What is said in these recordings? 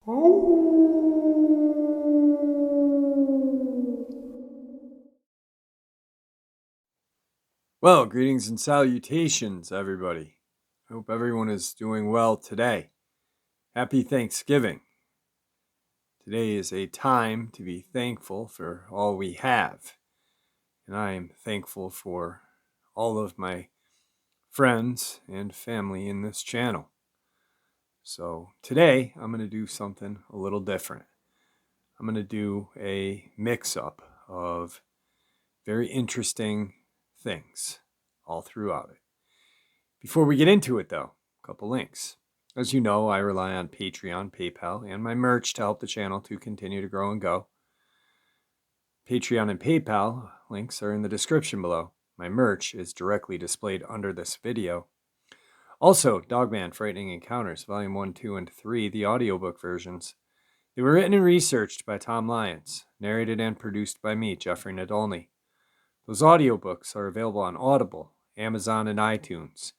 Well, greetings and salutations, everybody. I hope everyone is doing well today. Happy Thanksgiving. Today is a time to be thankful for all we have. And I am thankful for all of my friends and family in this channel. So today I'm going to do something a little different. I'm going to do a mix-up of very interesting things all throughout it. Before we get into it, though, a couple links. As you know, I rely on Patreon, PayPal, and my merch to help the channel to continue to grow and go. Patreon and PayPal links are in the description below. My merch is directly displayed under this video. Also, Dogman Frightening Encounters, Volume 1, 2, and 3, the audiobook versions. They were written and researched by Tom Lyons, narrated and produced by me, Jeffrey Nadolny. Those audiobooks are available on Audible, Amazon, and iTunes.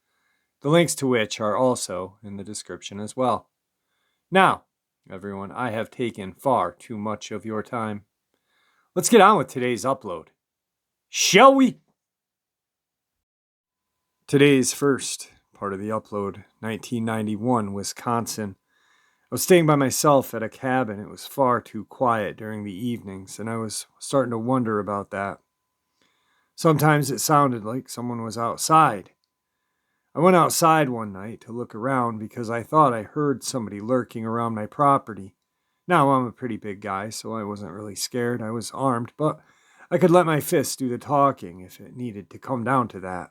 The links to which are also in the description as well. Now, everyone, I have taken far too much of your time. Let's get on with today's upload. Shall we? Today's first part of the upload, 1991, Wisconsin. I was staying by myself at a cabin. It was far too quiet during the evenings, and I was starting to wonder about that. Sometimes it sounded like someone was outside. I went outside one night to look around because I thought I heard somebody lurking around my property. Now, I'm a pretty big guy, so I wasn't really scared. I was armed, but I could let my fists do the talking if it needed to come down to that.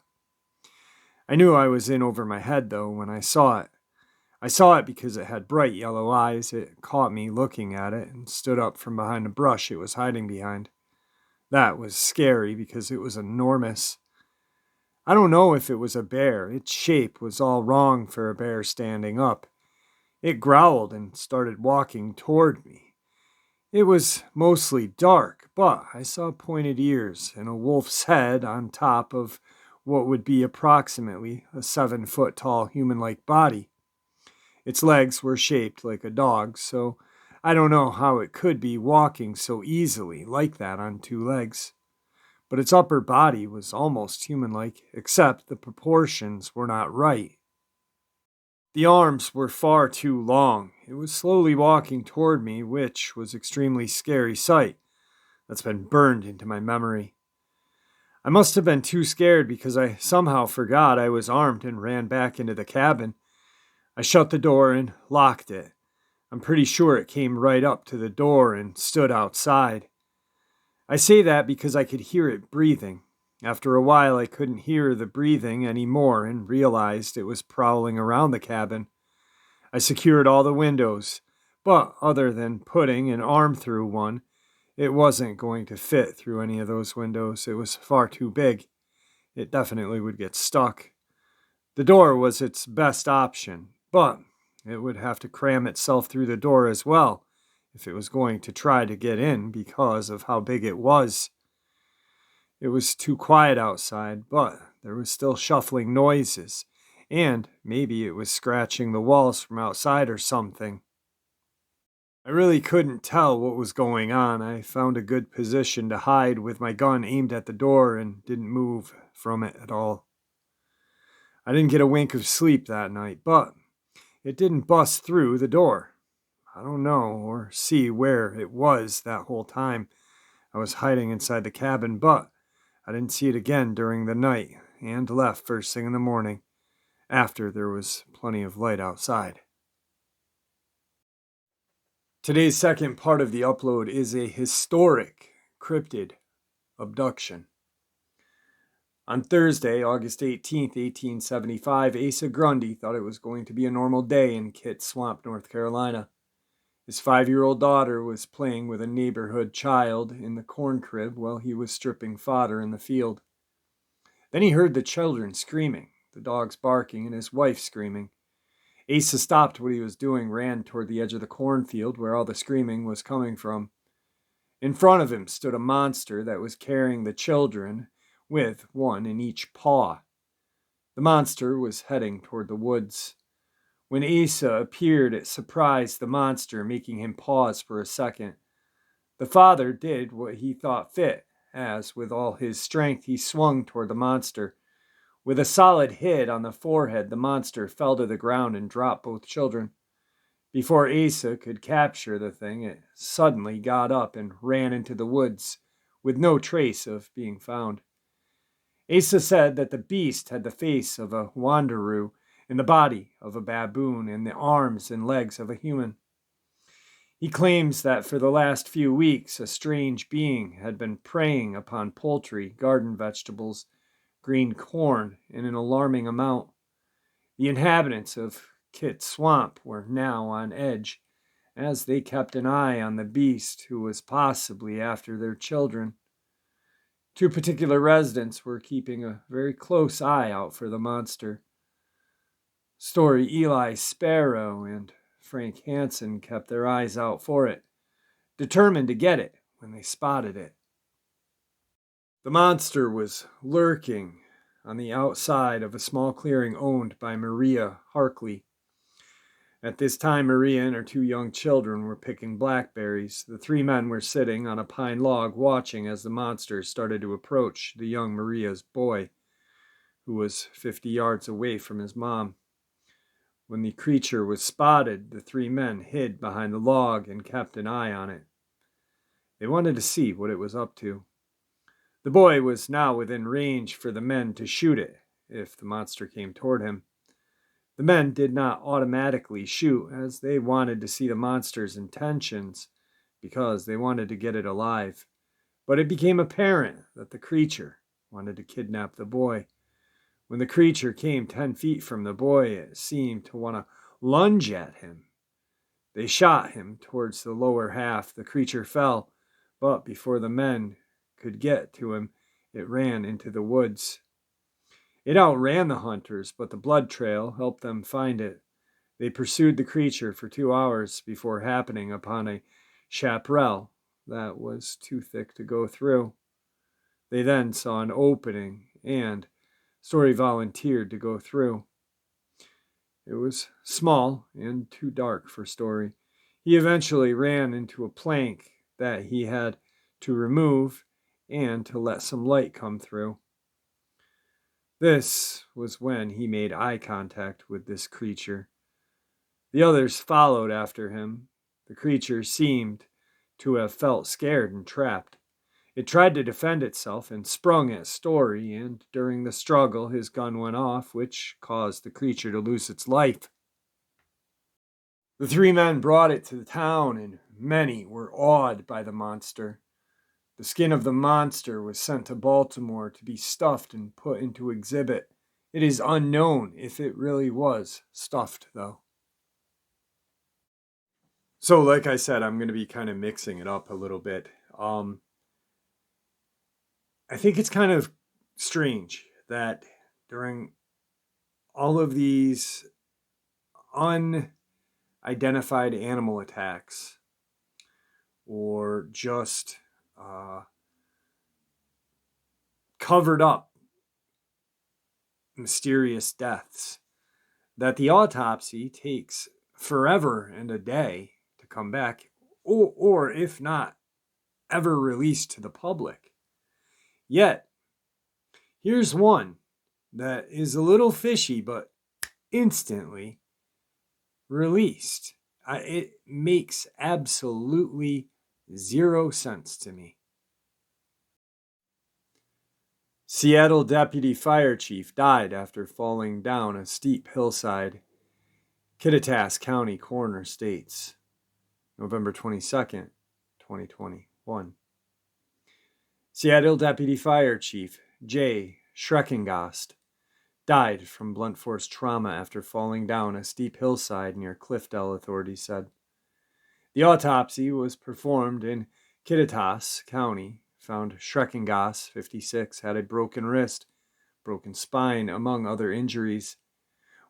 I knew I was in over my head, though, when I saw it. I saw it because it had bright yellow eyes. It caught me looking at it and stood up from behind a brush it was hiding behind. That was scary because it was enormous. I don't know if it was a bear. Its shape was all wrong for a bear standing up. It growled and started walking toward me. It was mostly dark, but I saw pointed ears and a wolf's head on top of what would be approximately a 7-foot tall human-like body. Its legs were shaped like a dog's, so I don't know how it could be walking so easily like that on 2 legs. But its upper body was almost human-like, except the proportions were not right. The arms were far too long. It was slowly walking toward me, which was an extremely scary sight that's been burned into my memory. I must have been too scared because I somehow forgot I was armed and ran back into the cabin. I shut the door and locked it. I'm pretty sure it came right up to the door and stood outside. I say that because I could hear it breathing. After a while, I couldn't hear the breathing anymore and realized it was prowling around the cabin. I secured all the windows, but other than putting an arm through one, it wasn't going to fit through any of those windows. It was far too big. It definitely would get stuck. The door was its best option, but it would have to cram itself through the door as well if it was going to try to get in because of how big it was. It was too quiet outside, but there was still shuffling noises, and maybe it was scratching the walls from outside or something. I really couldn't tell what was going on. I found a good position to hide with my gun aimed at the door and didn't move from it at all. I didn't get a wink of sleep that night, but it didn't bust through the door. I don't know or see where it was that whole time I was hiding inside the cabin, but I didn't see it again during the night and left first thing in the morning after there was plenty of light outside. Today's second part of the upload is a historic cryptid abduction. On Thursday, August 18th, 1875, Asa Grundy thought it was going to be a normal day in Kit Swamp, North Carolina. His 5-year-old daughter was playing with a neighborhood child in the corn crib while he was stripping fodder in the field. Then he heard the children screaming, the dogs barking, and his wife screaming. Asa stopped what he was doing, ran toward the edge of the cornfield where all the screaming was coming from. In front of him stood a monster that was carrying the children with one in each paw. The monster was heading toward the woods. When Asa appeared, it surprised the monster, making him pause for a second. The father did what he thought fit, as, with all his strength, he swung toward the monster. With a solid hit on the forehead, the monster fell to the ground and dropped both children. Before Asa could capture the thing, it suddenly got up and ran into the woods, with no trace of being found. Asa said that the beast had the face of a wanderoo, and the body of a baboon, and the arms and legs of a human. He claims that for the last few weeks, a strange being had been preying upon poultry, garden vegetables, green corn in an alarming amount. The inhabitants of Kit Swamp were now on edge, as they kept an eye on the beast who was possibly after their children. Two particular residents were keeping a very close eye out for the monster. Story Eli Sparrow and Frank Hansen kept their eyes out for it, determined to get it when they spotted it. The monster was lurking on the outside of a small clearing owned by Maria Harkley. At this time, Maria and her two young children were picking blackberries. The three men were sitting on a pine log watching as the monster started to approach the young Maria's boy, who was 50 yards away from his mom. When the creature was spotted, the three men hid behind the log and kept an eye on it. They wanted to see what it was up to. The boy was now within range for the men to shoot it if the monster came toward him. The men did not automatically shoot, as they wanted to see the monster's intentions because they wanted to get it alive. But it became apparent that the creature wanted to kidnap the boy. When the creature came 10 feet from the boy, it seemed to want to lunge at him. They shot him towards the lower half. The creature fell, but before the men could get to him, it ran into the woods. It outran the hunters, but the blood trail helped them find it. They pursued the creature for 2 hours before happening upon a chaparral that was too thick to go through. They then saw an opening, and Story volunteered to go through. It was small and too dark for Story. He eventually ran into a plank that he had to remove and to let some light come through. This was when he made eye contact with this creature. The others followed after him. The creature seemed to have felt scared and trapped. It tried to defend itself and sprung at Story, and during the struggle his gun went off, which caused the creature to lose its life. The three men brought it to the town, and many were awed by the monster. The skin of the monster was sent to Baltimore to be stuffed and put into exhibit. It is unknown if it really was stuffed, though. So, like I said, I'm going to be kind of mixing it up a little bit. I think it's kind of strange that during all of these unidentified animal attacks or just covered up mysterious deaths, that the autopsy takes forever and a day to come back, or if not ever released to the public. Yet, here's one that is a little fishy, but instantly released. It makes absolutely zero sense to me. Seattle Deputy Fire Chief died after falling down a steep hillside. Kittitas County Coroner states, November 22nd, 2021. Seattle Deputy Fire Chief Jay Schreckengast died from blunt force trauma after falling down a steep hillside near Cliffdale, authorities said. The autopsy was performed in Kittitas County, found Schreckengast, 56, had a broken wrist, broken spine, among other injuries,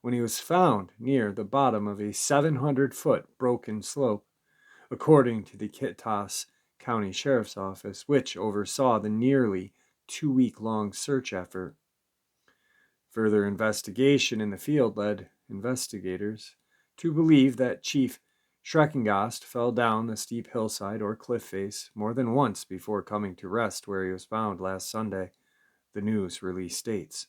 when he was found near the bottom of a 700-foot broken slope, according to the Kittitas County Sheriff's Office, which oversaw the nearly 2-week-long search effort. Further investigation in the field led investigators to believe that Chief Schreckengost fell down the steep hillside or cliff face more than once before coming to rest where he was found last Sunday, the news release states.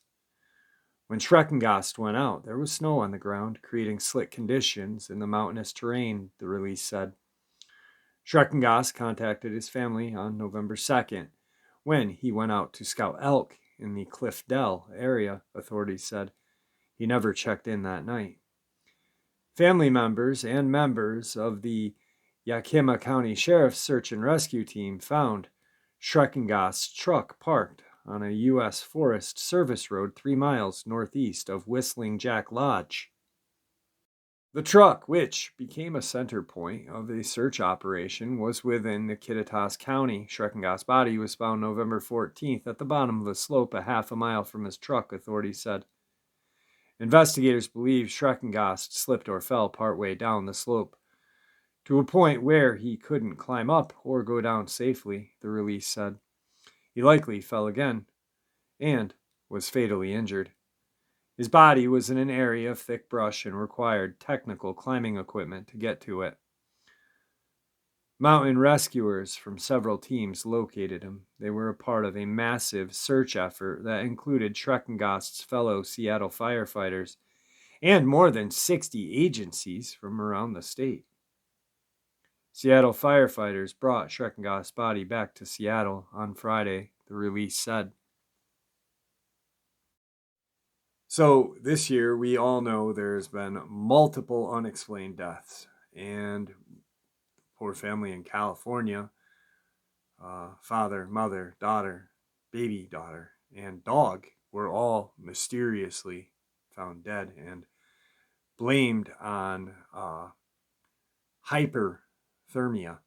When Schreckengost went out, there was snow on the ground, creating slick conditions in the mountainous terrain, the release said. Schreckengost contacted his family on November 2nd when he went out to scout elk in the Cliff Dell area, authorities said. He never checked in that night. Family members and members of the Yakima County Sheriff's Search and Rescue Team found Schreckengost's truck parked on a U.S. Forest Service road 3 miles northeast of Whistling Jack Lodge. The truck, which became a center point of a search operation, was within the Kittitas County. Schreckengost's body was found November 14th at the bottom of a slope a half a mile from his truck, authorities said. Investigators believe Schreckengost slipped or fell partway down the slope to a point where he couldn't climb up or go down safely, the release said. He likely fell again and was fatally injured. His body was in an area of thick brush and required technical climbing equipment to get to it. Mountain rescuers from several teams located him. They were a part of a massive search effort that included Schreckengost's fellow Seattle firefighters and more than 60 agencies from around the state. Seattle firefighters brought Schreckengost's body back to Seattle on Friday, the release said. So this year, we all know there's been multiple unexplained deaths, and poor family in California, father, mother, daughter, baby daughter, and dog were all mysteriously found dead and blamed on hyperthermia,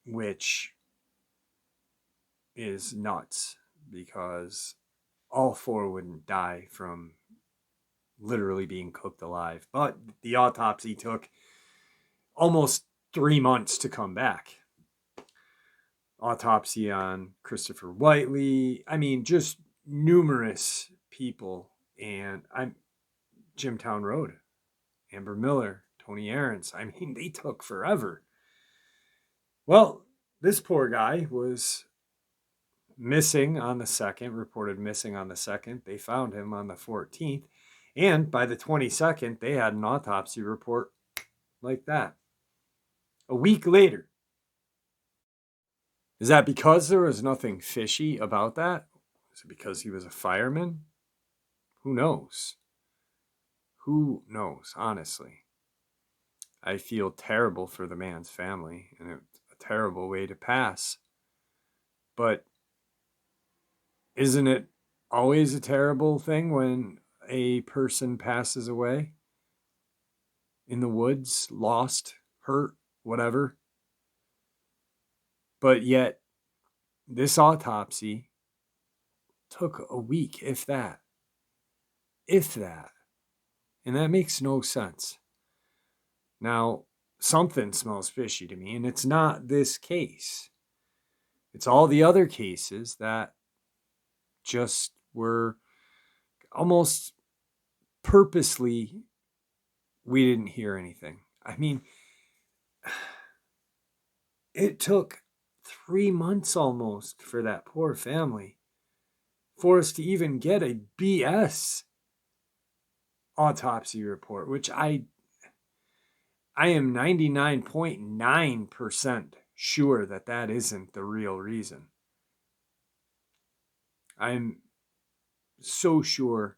which is nuts because all 4 wouldn't die from literally being cooked alive. But the autopsy took almost 3 months to come back. Autopsy on Christopher Whiteley. I mean, just numerous people. And Jimtown Road, Amber Miller, Tony Aarons. I mean, they took forever. Well, this poor guy was missing on the 2nd, reported missing on the 2nd. They found him on the 14th. And by the 22nd, they had an autopsy report like that. A week later. Is that because there was nothing fishy about that? Is it because he was a fireman? Who knows? Who knows, honestly? I feel terrible for the man's family, and it's a terrible way to pass. But isn't it always a terrible thing when a person passes away in the woods, lost, hurt, whatever? But yet, this autopsy took a week, if that. If that. And that makes no sense. Now, something smells fishy to me, and it's not this case. It's all the other cases that just were almost purposely, we didn't hear anything. I mean, it took 3 months almost for that poor family for us to even get a BS autopsy report, which I am 99.9% sure that isn't the real reason. I'm so sure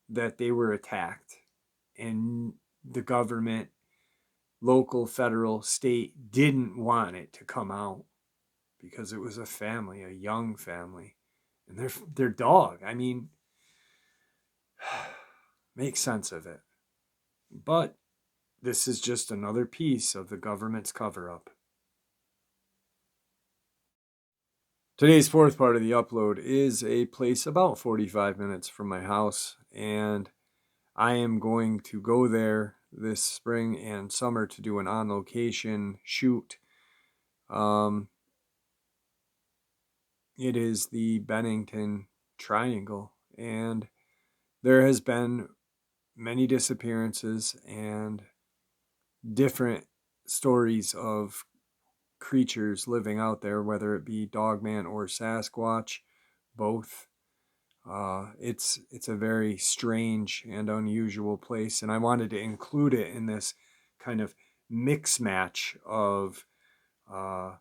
that they were attacked and the government, local, federal, state, didn't want it to come out because it was a family, a young family, and their dog. I mean, make sense of it. But this is just another piece of the government's cover-up. Today's 4th part of the upload is a place about 45 minutes from my house, and I am going to go there this spring and summer to do an on-location shoot. It is the Bennington Triangle, and There has been many disappearances and different stories of creatures living out there, whether it be Dogman or Sasquatch, both. It's a very strange and unusual place, and I wanted to include it in this kind of mix match of uh,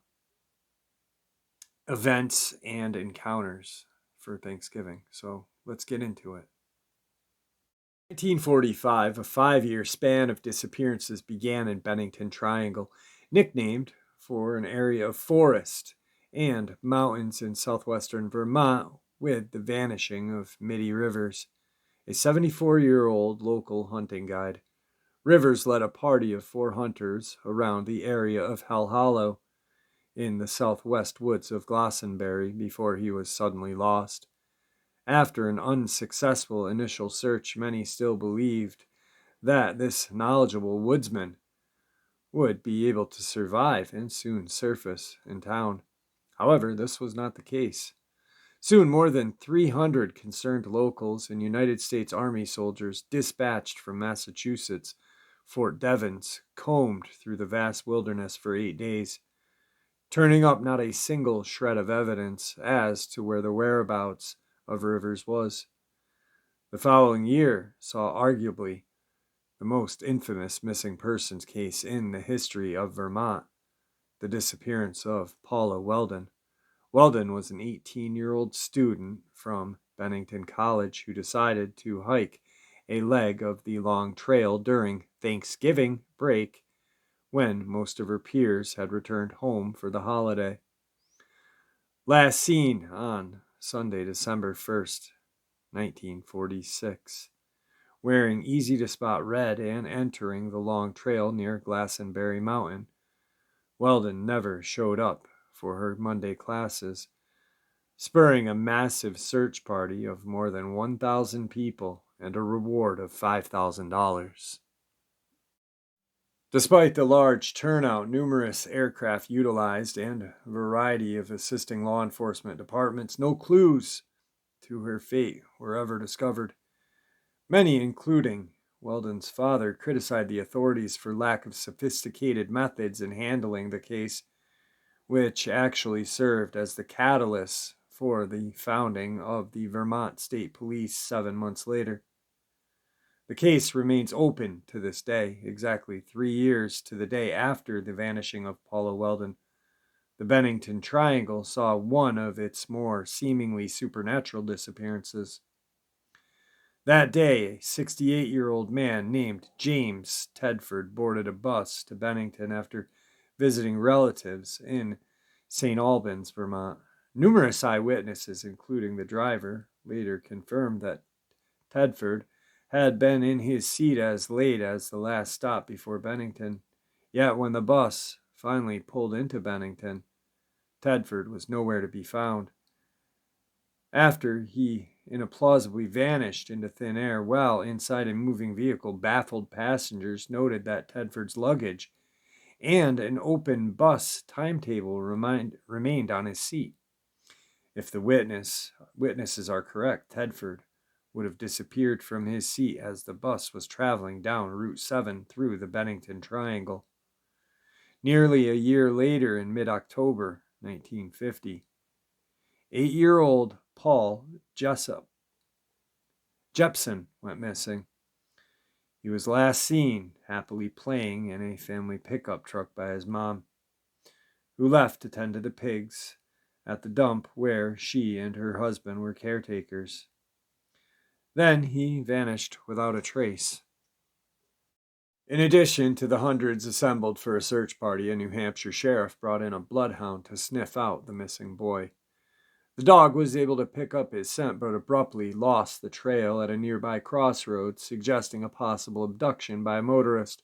events and encounters for Thanksgiving. So let's get into it. 1945, a 5-year span of disappearances began in Bennington Triangle, nicknamed for an area of forest and mountains in southwestern Vermont with the vanishing of Mitty Rivers, a 74-year-old local hunting guide. Rivers led a party of 4 hunters around the area of Hell Hollow in the southwest woods of Glastonbury before he was suddenly lost. After an unsuccessful initial search, many still believed that this knowledgeable woodsman would be able to survive and soon surface in town. However, this was not the case. Soon, more than 300 concerned locals and United States Army soldiers dispatched from Massachusetts, Fort Devens, combed through the vast wilderness for 8 days, turning up not a single shred of evidence as to where the whereabouts of Rivers was. The following year saw arguably the most infamous missing persons case in the history of Vermont, the disappearance of Paula Weldon. Weldon was an 18-year-old student from Bennington College who decided to hike a leg of the long trail during Thanksgiving break when most of her peers had returned home for the holiday. Last seen on Sunday, December 1st, 1946, wearing easy-to-spot red and entering the long trail near Glastonbury Mountain. Weldon never showed up for her Monday classes, spurring a massive search party of more than 1,000 people and a reward of $5,000. Despite the large turnout, numerous aircraft utilized, and a variety of assisting law enforcement departments, no clues to her fate were ever discovered. Many, including Weldon's father, criticized the authorities for lack of sophisticated methods in handling the case, which actually served as the catalyst for the founding of the Vermont State Police 7 months later. The case remains open to this day, exactly 3 years to the day after the vanishing of Paula Weldon. The Bennington Triangle saw one of its more seemingly supernatural disappearances. That day, a 68-year-old man named James Tedford boarded a bus to Bennington after visiting relatives in St. Albans, Vermont. Numerous eyewitnesses, including the driver, later confirmed that Tedford had been in his seat as late as the last stop before Bennington. Yet when the bus finally pulled into Bennington, Tedford was nowhere to be found. After he implausibly vanished into thin air while inside a moving vehicle, baffled passengers noted that Tedford's luggage and an open bus timetable remained on his seat. If the witnesses are correct, Tedford would have disappeared from his seat as the bus was traveling down Route 7 through the Bennington Triangle. Nearly a year later, in mid-October 1950, 8-year-old Paul Jepson went missing. He was last seen happily playing in a family pickup truck by his mom, who left to tend to the pigs at the dump where she and her husband were caretakers. Then he vanished without a trace. In addition to the hundreds assembled for a search party, a New Hampshire sheriff brought in a bloodhound to sniff out the missing boy. The dog was able to pick up his scent but abruptly lost the trail at a nearby crossroads, suggesting a possible abduction by a motorist.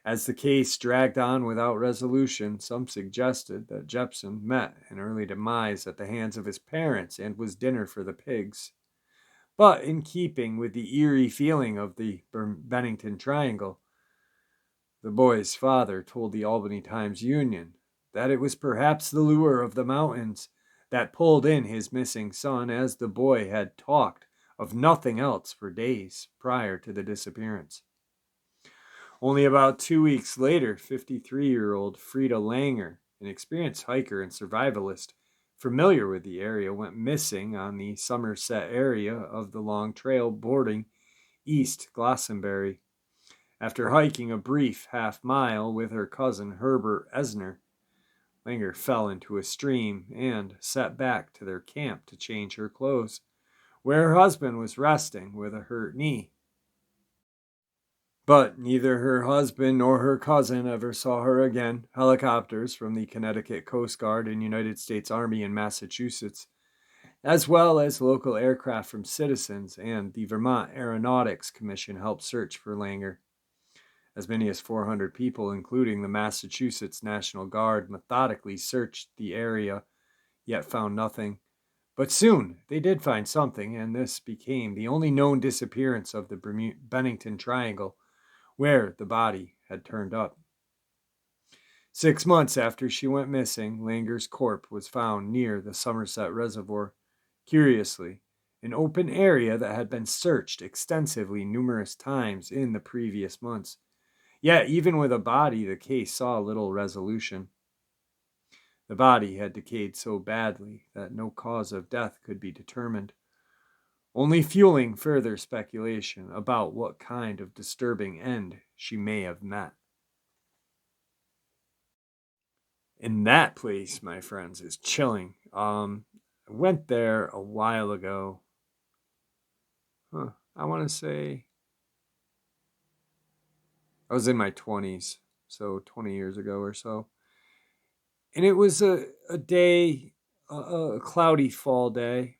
As the case dragged on without resolution, some suggested that Jepson met an early demise at the hands of his parents and was dinner for the pigs. But in keeping with the eerie feeling of the Bennington Triangle, the boy's father told the Albany Times-Union that it was perhaps the lure of the mountains that pulled in his missing son, as the boy had talked of nothing else for days prior to the disappearance. Only about 2 weeks later, 53-year-old Frida Langer, an experienced hiker and survivalist familiar with the area, went missing on the Somerset area of the Long Trail bordering East Glastonbury. After hiking a brief half-mile with her cousin Herbert Esner, Langer fell into a stream and sat back to their camp to change her clothes, where her husband was resting with a hurt knee. But neither her husband nor her cousin ever saw her again. Helicopters from the Connecticut Coast Guard and United States Army in Massachusetts, as well as local aircraft from citizens and the Vermont Aeronautics Commission, helped search for Langer. As many as 400 people, including the Massachusetts National Guard, methodically searched the area, yet found nothing. But soon they did find something, and this became the only known disappearance of the Bennington Triangle, where the body had turned up. 6 months after she went missing, Langer's corpse was found near the Somerset Reservoir. Curiously, an open area that had been searched extensively numerous times in the previous months. Yet, even with a body, the case saw little resolution. The body had decayed so badly that no cause of death could be determined, only fueling further speculation about what kind of disturbing end she may have met. And that place, my friends, is chilling. I went there a while ago. I want to say I was in my 20s, so 20 years ago or so. And it was a day, a cloudy fall day.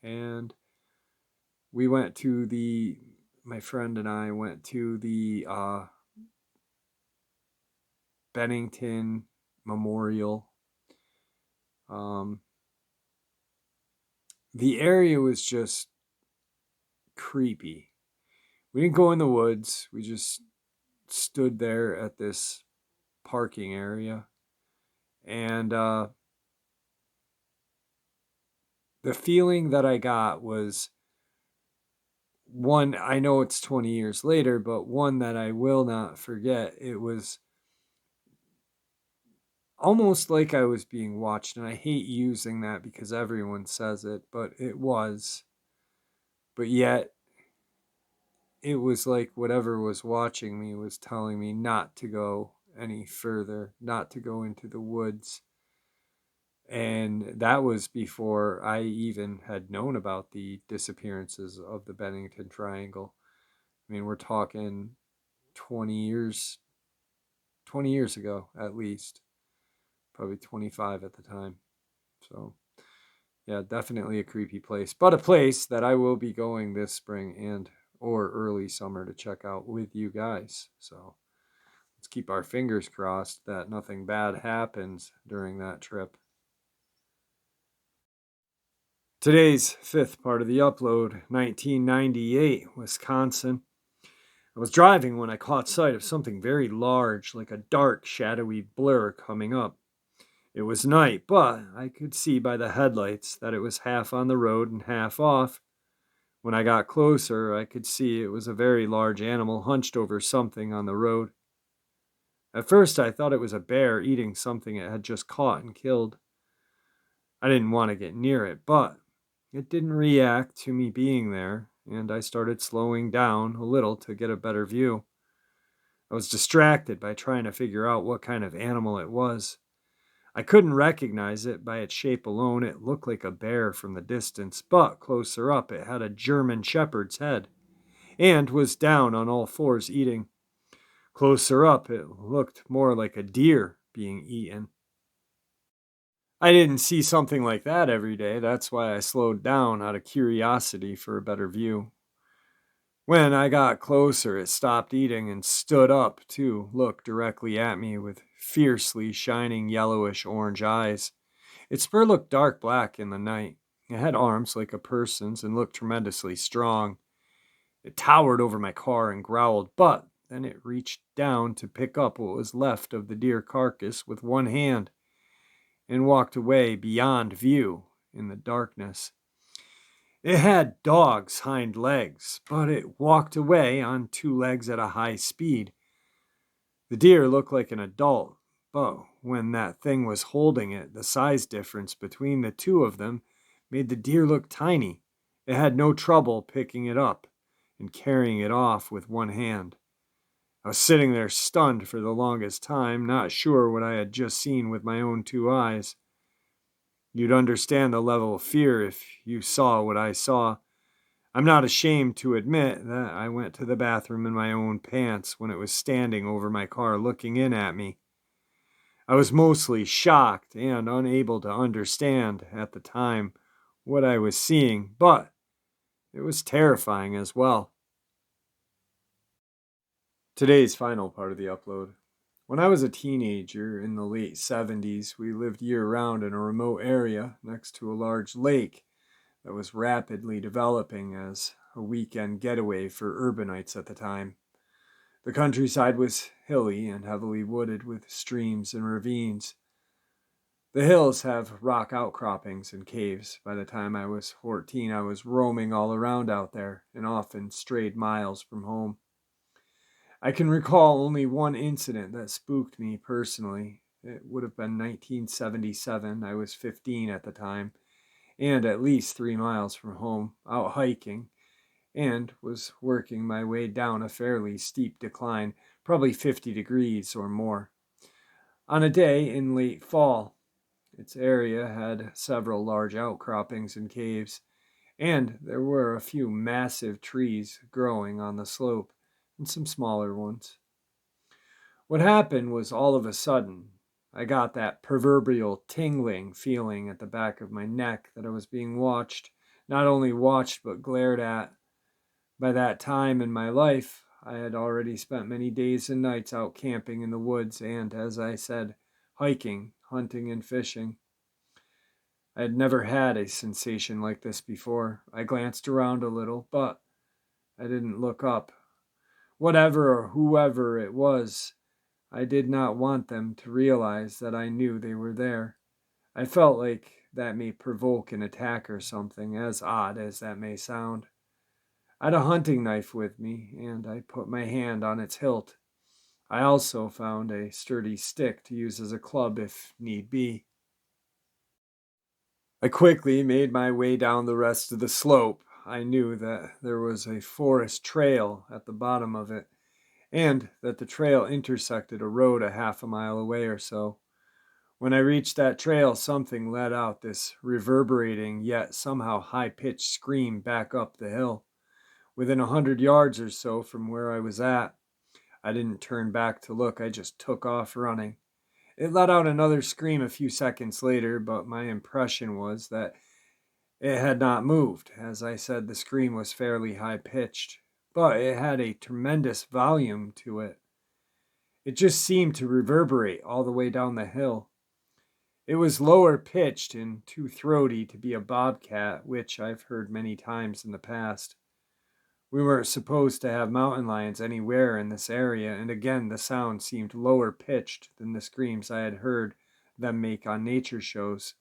And we went to my friend and I went to the Bennington Memorial. The area was just creepy. We didn't go in the woods. We just stood there at this parking area. And the feeling that I got was one, I know it's 20 years later, but one that I will not forget. It was almost like I was being watched, and I hate using that because everyone says it, but it was. But yet, it was like whatever was watching me was telling me not to go any further, not to go into the woods. And that was before I even had known about the disappearances of the Bennington Triangle. I mean, we're talking 20 years ago, at least. Probably 25 at the time. So, yeah, definitely a creepy place. But a place that I will be going this spring and or early summer to check out with you guys. So, let's keep our fingers crossed that nothing bad happens during that trip. Today's fifth part of the upload, 1998, Wisconsin. I was driving when I caught sight of something very large, like a dark, shadowy blur coming up. It was night, but I could see by the headlights that it was half on the road and half off. When I got closer, I could see it was a very large animal hunched over something on the road. At first, I thought it was a bear eating something it had just caught and killed. I didn't want to get near it, but it didn't react to me being there, and I started slowing down a little to get a better view. I was distracted by trying to figure out what kind of animal it was. I couldn't recognize it by its shape alone. It looked like a bear from the distance, but closer up it had a German shepherd's head and was down on all fours eating. Closer up it looked more like a deer being eaten. I didn't see something like that every day. That's why I slowed down out of curiosity for a better view. When I got closer, it stopped eating and stood up to look directly at me with fiercely shining yellowish orange eyes. Its fur looked dark black in the night. It had arms like a person's and looked tremendously strong. It towered over my car and growled, but then it reached down to pick up what was left of the deer carcass with one hand and walked away beyond view in the darkness. It had dog's hind legs, but it walked away on two legs at a high speed. The deer looked like an adult, but when that thing was holding it, the size difference between the two of them made the deer look tiny. It had no trouble picking it up and carrying it off with one hand. I was sitting there stunned for the longest time, not sure what I had just seen with my own two eyes. You'd understand the level of fear if you saw what I saw. I'm not ashamed to admit that I went to the bathroom in my own pants when it was standing over my car looking in at me. I was mostly shocked and unable to understand at the time what I was seeing, but it was terrifying as well. Today's final part of the upload. When I was a teenager in the late 70s, we lived year-round in a remote area next to a large lake that was rapidly developing as a weekend getaway for urbanites at the time. The countryside was hilly and heavily wooded with streams and ravines. The hills have rock outcroppings and caves. By the time I was 14, I was roaming all around out there and often strayed miles from home. I can recall only one incident that spooked me personally. It would have been 1977. I was 15 at the time and at least 3 miles from home, out hiking, and was working my way down a fairly steep decline, probably 50 degrees or more. On a day in late fall, its area had several large outcroppings and caves, and there were a few massive trees growing on the slope and some smaller ones. What happened was all of a sudden, I got that proverbial tingling feeling at the back of my neck that I was being watched, not only watched but glared at. By that time in my life, I had already spent many days and nights out camping in the woods and, as I said, hiking, hunting, and fishing. I had never had a sensation like this before. I glanced around a little, but I didn't look up. Whatever or whoever it was, I did not want them to realize that I knew they were there. I felt like that may provoke an attack or something, as odd as that may sound. I had a hunting knife with me, and I put my hand on its hilt. I also found a sturdy stick to use as a club if need be. I quickly made my way down the rest of the slope. I knew that there was a forest trail at the bottom of it, and that the trail intersected a road a half a mile away or so. When I reached that trail, something let out this reverberating yet somehow high-pitched scream back up the hill. Within 100 yards or so from where I was at, I didn't turn back to look, I just took off running. It let out another scream a few seconds later, but my impression was that it had not moved. As I said, the scream was fairly high-pitched, but it had a tremendous volume to it. It just seemed to reverberate all the way down the hill. It was lower pitched and too throaty to be a bobcat, which I've heard many times in the past. We weren't supposed to have mountain lions anywhere in this area, and again the sound seemed lower pitched than the screams I had heard them make on nature shows.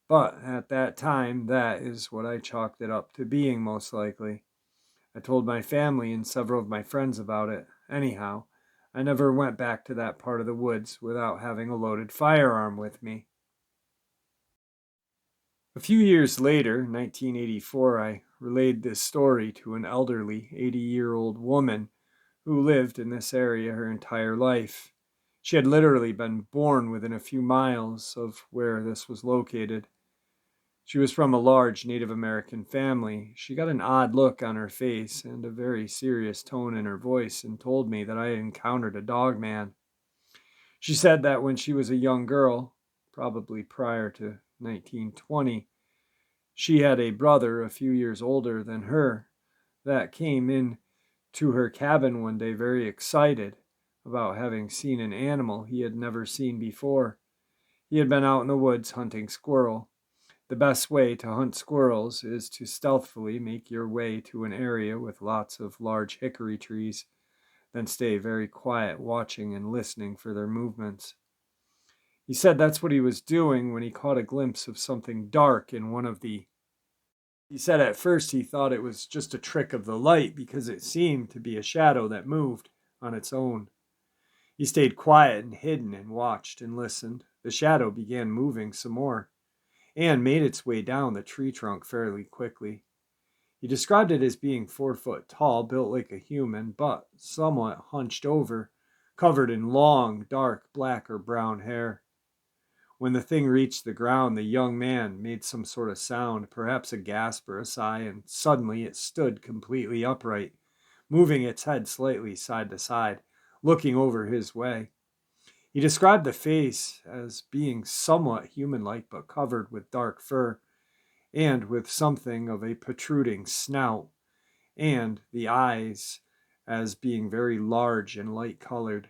But at that time, that is what I chalked it up to being, most likely. I told my family and several of my friends about it. Anyhow, I never went back to that part of the woods without having a loaded firearm with me. A few years later, 1984, I relayed this story to an elderly 80-year-old woman who lived in this area her entire life. She had literally been born within a few miles of where this was located. She was from a large Native American family. She got an odd look on her face and a very serious tone in her voice and told me that I had encountered a dogman. She said that when she was a young girl, probably prior to 1920, she had a brother a few years older than her that came in to her cabin one day very excited about having seen an animal he had never seen before. He had been out in the woods hunting squirrel. The best way to hunt squirrels is to stealthily make your way to an area with lots of large hickory trees, then stay very quiet watching and listening for their movements. He said that's what he was doing when he caught a glimpse of something dark in one of the He said at first he thought it was just a trick of the light because it seemed to be a shadow that moved on its own. He stayed quiet and hidden and watched and listened. The shadow began moving some more and made its way down the tree trunk fairly quickly. He described it as being 4 foot tall, built like a human, but somewhat hunched over, covered in long, dark black or brown hair. When the thing reached the ground, the young man made some sort of sound, perhaps a gasp or a sigh, and suddenly it stood completely upright, moving its head slightly side to side, looking over his way. He described the face as being somewhat human-like but covered with dark fur, and with something of a protruding snout, and the eyes as being very large and light-colored.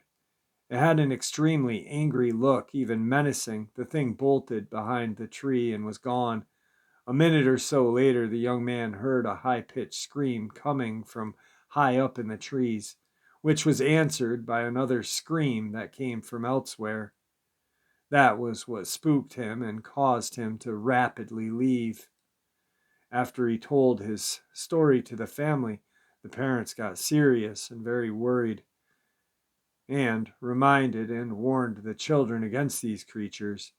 It had an extremely angry look, even menacing. The thing bolted behind the tree and was gone. A minute or so later, the young man heard a high-pitched scream coming from high up in the trees, which was answered by another scream that came from elsewhere. That was what spooked him and caused him to rapidly leave. After he told his story to the family, the parents got serious and very worried, and reminded and warned the children against these creatures.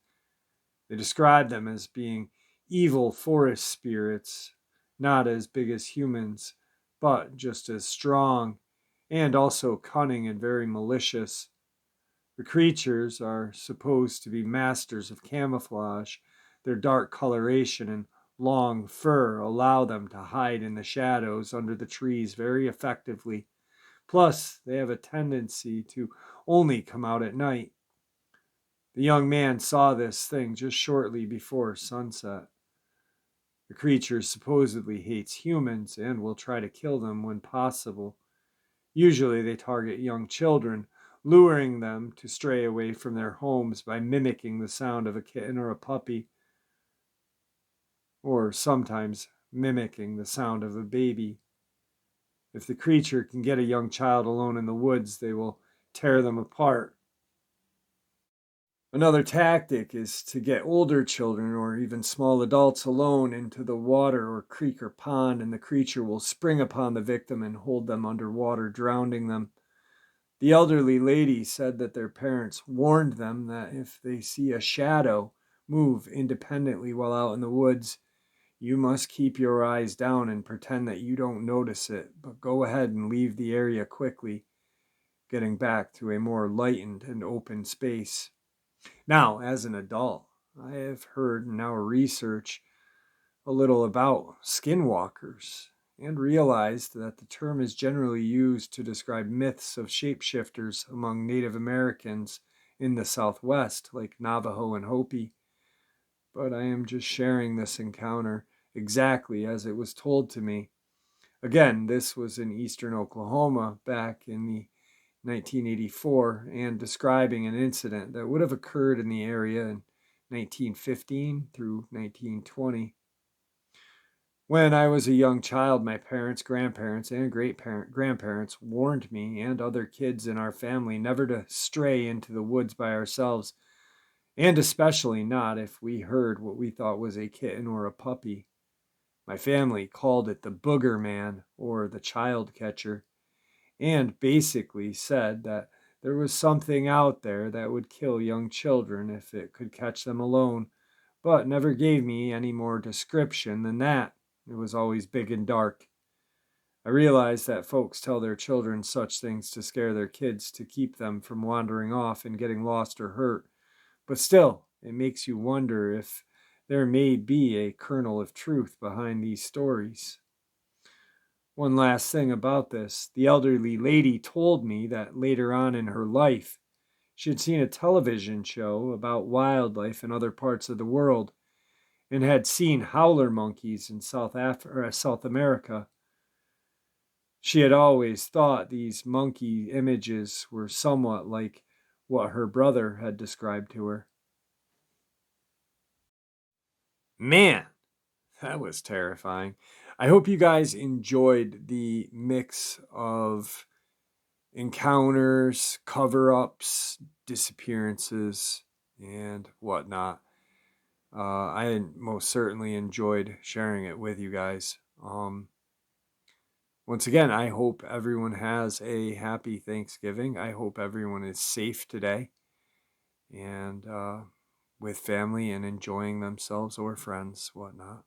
They described them as being evil forest spirits, not as big as humans, but just as strong, and also cunning and very malicious. The creatures are supposed to be masters of camouflage. Their dark coloration and long fur allow them to hide in the shadows under the trees very effectively. Plus, they have a tendency to only come out at night. The young man saw this thing just shortly before sunset. The creature supposedly hates humans and will try to kill them when possible. Usually they target young children, luring them to stray away from their homes by mimicking the sound of a kitten or a puppy, or sometimes mimicking the sound of a baby. If the creature can get a young child alone in the woods, they will tear them apart. Another tactic is to get older children or even small adults alone into the water or creek or pond, and the creature will spring upon the victim and hold them underwater, drowning them. The elderly lady said that their parents warned them that if they see a shadow move independently while out in the woods, you must keep your eyes down and pretend that you don't notice it, but go ahead and leave the area quickly, getting back to a more lightened and open space. Now, as an adult, I have heard and now research a little about skinwalkers and realized that the term is generally used to describe myths of shapeshifters among Native Americans in the Southwest, like Navajo and Hopi. But I am just sharing this encounter exactly as it was told to me. Again, this was in eastern Oklahoma back in the 1984, and describing an incident that would have occurred in the area in 1915 through 1920. When I was a young child, my parents, grandparents, and grandparents warned me and other kids in our family never to stray into the woods by ourselves, and especially not if we heard what we thought was a kitten or a puppy. My family called it the booger man or the child catcher, and basically said that there was something out there that would kill young children if it could catch them alone, but never gave me any more description than that. It was always big and dark. I realize that folks tell their children such things to scare their kids to keep them from wandering off and getting lost or hurt, but still, it makes you wonder if there may be a kernel of truth behind these stories. One last thing about this. The elderly lady told me that later on in her life, she had seen a television show about wildlife in other parts of the world and had seen howler monkeys in South America. She had always thought these monkey images were somewhat like what her brother had described to her. Man, that was terrifying. I hope you guys enjoyed the mix of encounters, cover ups, disappearances, and whatnot. I most certainly enjoyed sharing it with you guys. Once again, I hope everyone has a happy Thanksgiving. I hope everyone is safe today and with family and enjoying themselves or friends, whatnot.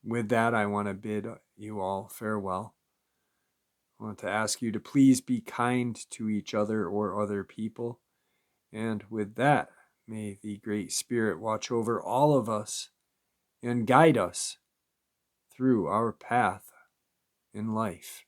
With that, I want to bid you all farewell. I want to ask you to please be kind to each other or other people. And with that, may the Great Spirit watch over all of us and guide us through our path in life.